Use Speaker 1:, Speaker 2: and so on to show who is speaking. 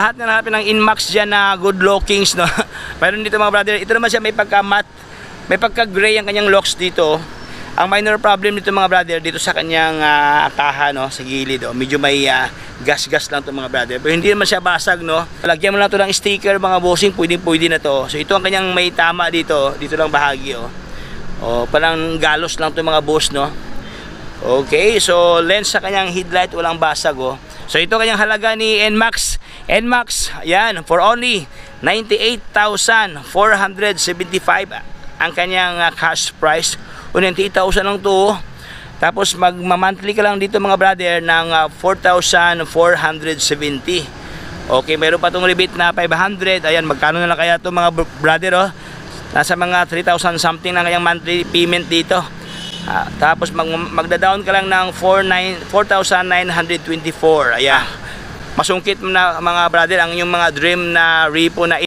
Speaker 1: Lahat na hanapin ng Inmax dyan na good lookings, no? Pero dito mga brother, ito naman siya may pagka-matte, may pagka-gray ang kanyang locks dito. Ang minor problem dito mga brother, dito sa kanyang kaha, no? Sa gilid, oh. Medyo may gas-gas lang to mga brother. Pero hindi naman siya basag, no? Lagyan mo lang to ng sticker mga bossing, pwede na to. So ito ang kanyang may tama dito, dito lang bahagi, oh. Oh, parang galos lang to mga boss, no? Okay, so lens sa kanyang headlight, walang basag, oh. So ito kanyang halaga ni Nmax. Nmax, yan, for only 98,475 ang kanyang cash price. O 98,000 lang to. Tapos magma-monthly ka lang dito mga brother ng 4,470. Okay, meron pa tong rebate na 500. Ayan, magkano na lang kaya to mga brother, oh? Nasa mga 3,000 something na kayang monthly payment dito. Tapos magda-down ka lang ng 4,924. Ayan. Masungkit mo na mga brother ang yung mga dream na repo na